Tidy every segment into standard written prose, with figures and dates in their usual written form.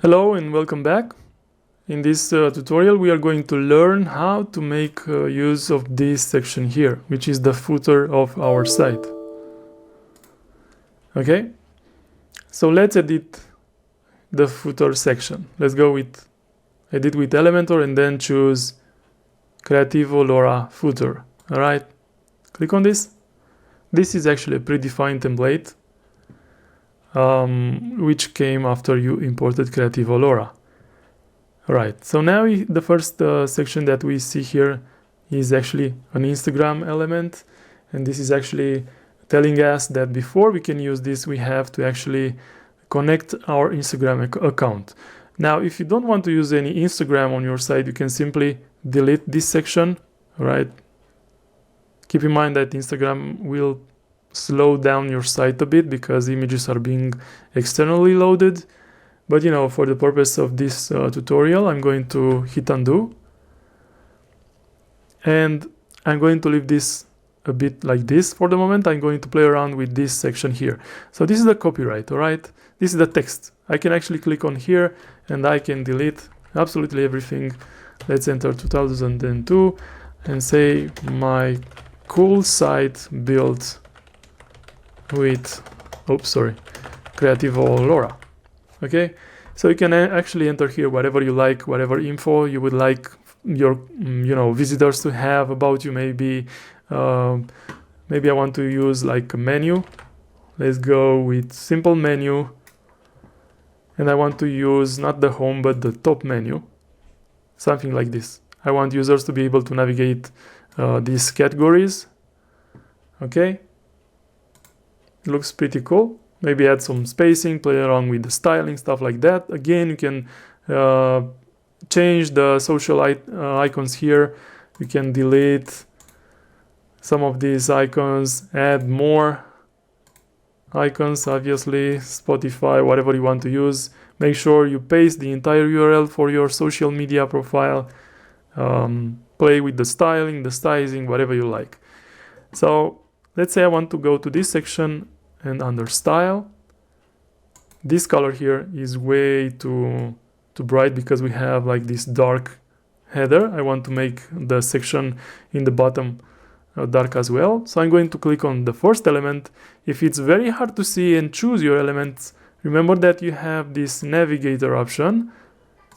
Hello and welcome back. In this tutorial we are going to learn how to make use of this section here, which is the footer of our site. Okay, so let's edit the footer section. Let's go with edit with Elementor and then choose Creativo Laura footer. Alright, click on this. This is actually a predefined template which came after you imported Creativo Laura. Alright, so now the first section that we see here is actually an Instagram element, and this is actually telling us that before we can use this we have to actually connect our Instagram account. Now if you don't want to use any Instagram on your site, you can simply delete this section. Alright, keep in mind that Instagram will slow down your site a bit because images are being externally loaded. But for the purpose of this tutorial, I'm going to hit undo. And I'm going to leave this a bit like this for the moment. I'm going to play around with this section here. So this is the copyright, all right? This is the text. I can actually click on here and I can delete absolutely everything. Let's enter 2002 and say my cool site built with, Creativo Laura. Okay, so you can actually enter here whatever you like, whatever info you would like your visitors to have about you. Maybe maybe I want to use like a menu. Let's go with simple menu, and I want to use not the home but the top menu, something like this. I want users to be able to navigate these categories. Okay, it looks pretty cool. Maybe add some spacing, play around with the styling, stuff like that. Again, you can change the social icons here. You can delete some of these icons, add more icons, obviously, Spotify, whatever you want to use. Make sure you paste the entire URL for your social media profile. Play with the styling, the sizing, whatever you like. So let's say I want to go to this section, and under style, this color here is way too bright because we have like this dark header. I want to make the section in the bottom dark as well. So I'm going to click on the first element. If it's very hard to see and choose your elements, remember that you have this navigator option.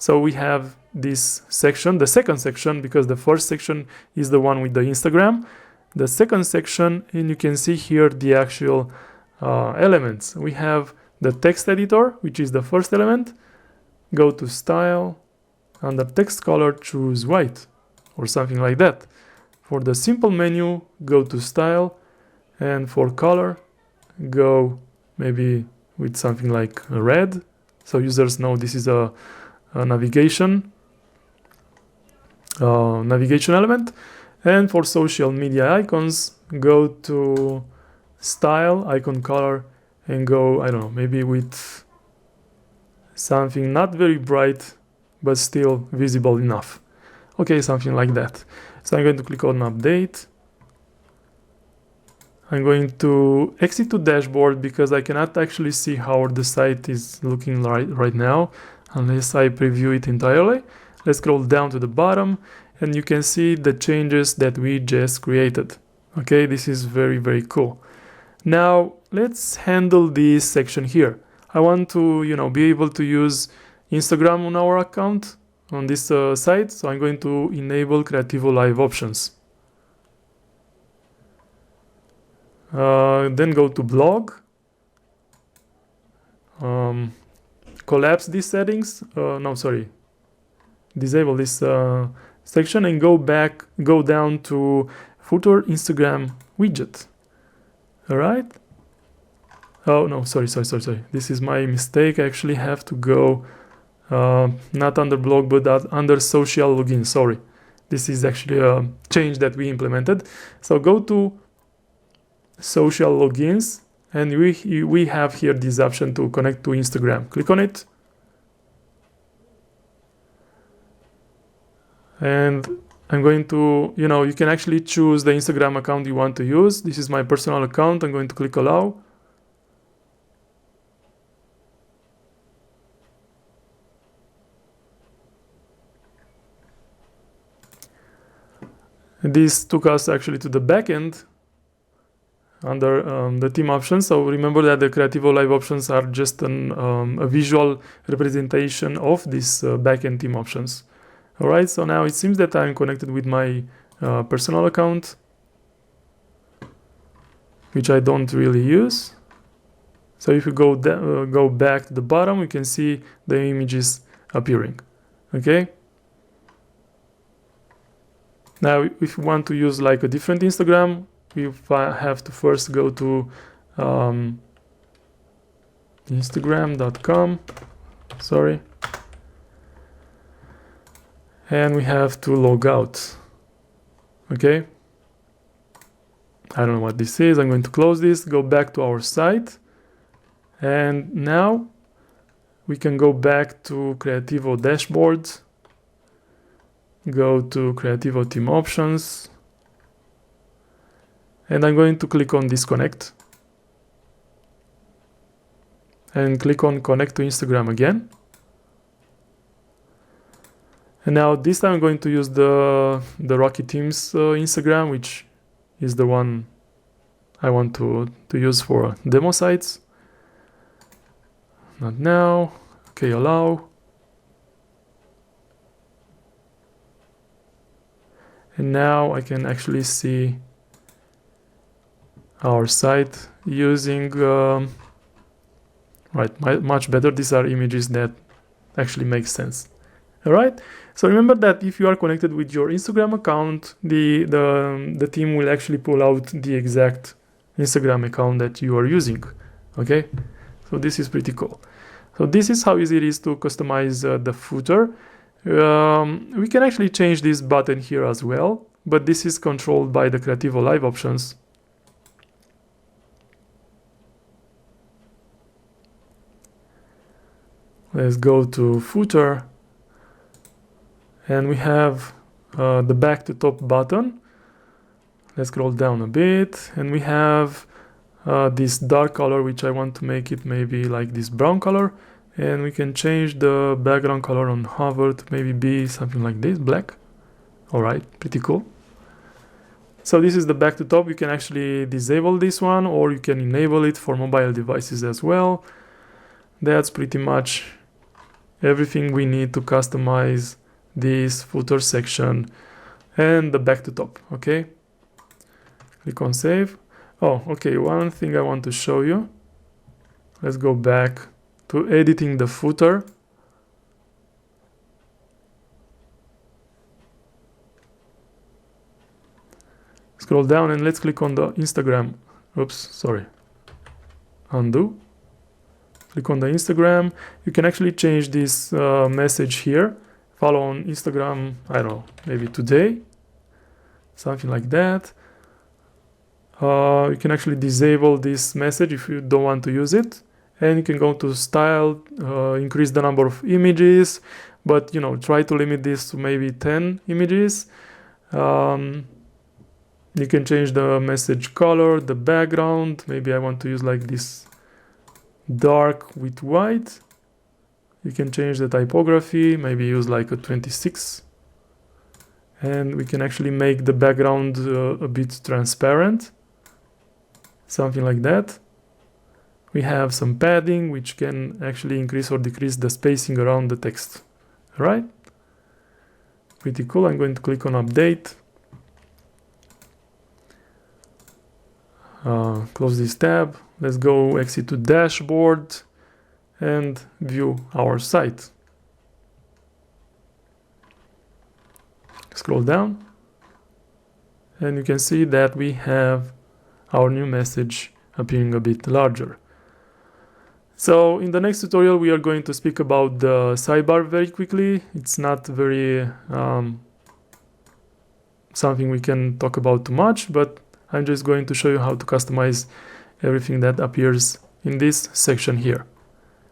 So we have this section, the second section, because the first section is the one with the Instagram. The second section, and you can see here the actual elements. We have the text editor, which is the first element. Go to style, under text color choose white or something like that. For the simple menu, go to style, and for color go maybe with something like red, so users know this is a navigation element. And for social media icons, go to style, icon color, and go, I don't know, maybe with something not very bright but still visible enough. Okay, something like that. So I'm going to click on update. I'm going to exit to dashboard because I cannot actually see how the site is looking right now unless I preview it entirely. Let's scroll down to the bottom and you can see the changes that we just created. Okay, this is very, very cool. Now let's handle this section here. I want to be able to use Instagram on our account on this site, so I'm going to enable Creativo Live options. Then go to blog, collapse these settings, disable this section and go down to footer Instagram widget. All right. Oh no, sorry. This is my mistake. I actually have to go not under blog but under social login. Sorry. This is actually a change that we implemented. So go to social logins and we have here this option to connect to Instagram. Click on it. And I'm going to, you can actually choose the Instagram account you want to use. This is my personal account. I'm going to click allow. And this took us actually to the backend under the theme options. So remember that the Creativo Live options are just a visual representation of these backend theme options. All right, so now it seems that I'm connected with my personal account, which I don't really use. So if you go back to the bottom, you can see the images appearing. Okay. Now, if you want to use like a different Instagram, you have to first go to Instagram.com. Sorry. And we have to log out. Okay. I don't know what this is. I'm going to close this, go back to our site. And now we can go back to Creativo dashboard, go to Creativo theme options, and I'm going to click on disconnect and click on connect to Instagram again. And now this time I'm going to use the Rocky Themes Instagram, which is the one I want to use for demo sites. Not now. Okay, allow. And now I can actually see our site using much better. These are images that actually make sense. All right. So remember that if you are connected with your Instagram account, the team will actually pull out the exact Instagram account that you are using. Okay. So this is pretty cool. So this is how easy it is to customize the footer. We can actually change this button here as well, but this is controlled by the Creativo Live options. Let's go to footer, and we have the back to top button. Let's scroll down a bit, and we have this dark color, which I want to make it maybe like this brown color, and we can change the background color on hover to maybe be something like this, black. All right, pretty cool. So this is the back to top. You can actually disable this one, or you can enable it for mobile devices as well. That's pretty much everything we need to customize this footer section and the back to top. Okay, click on save. Oh, okay, one thing I want to show you. Let's go back to editing the footer. Scroll down and let's click on the Instagram. Oops, sorry. Undo. Click on the Instagram. You can actually change this message here. Follow on Instagram, I don't know, maybe today. Something like that. You can actually disable this message if you don't want to use it. And you can go to style, increase the number of images, but try to limit this to maybe 10 images. You can change the message color, the background. Maybe I want to use like this dark with white. You can change the typography, maybe use like a 26. And we can actually make the background a bit transparent. Something like that. We have some padding, which can actually increase or decrease the spacing around the text. All right? Pretty cool. I'm going to click on update. Close this tab. Let's go exit to dashboard and view our site. Scroll down and you can see that we have our new message appearing a bit larger. So in the next tutorial we are going to speak about the sidebar very quickly. It's not very something we can talk about too much, but I'm just going to show you how to customize everything that appears in this section here.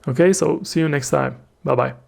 Okay, so see you next time. Bye bye.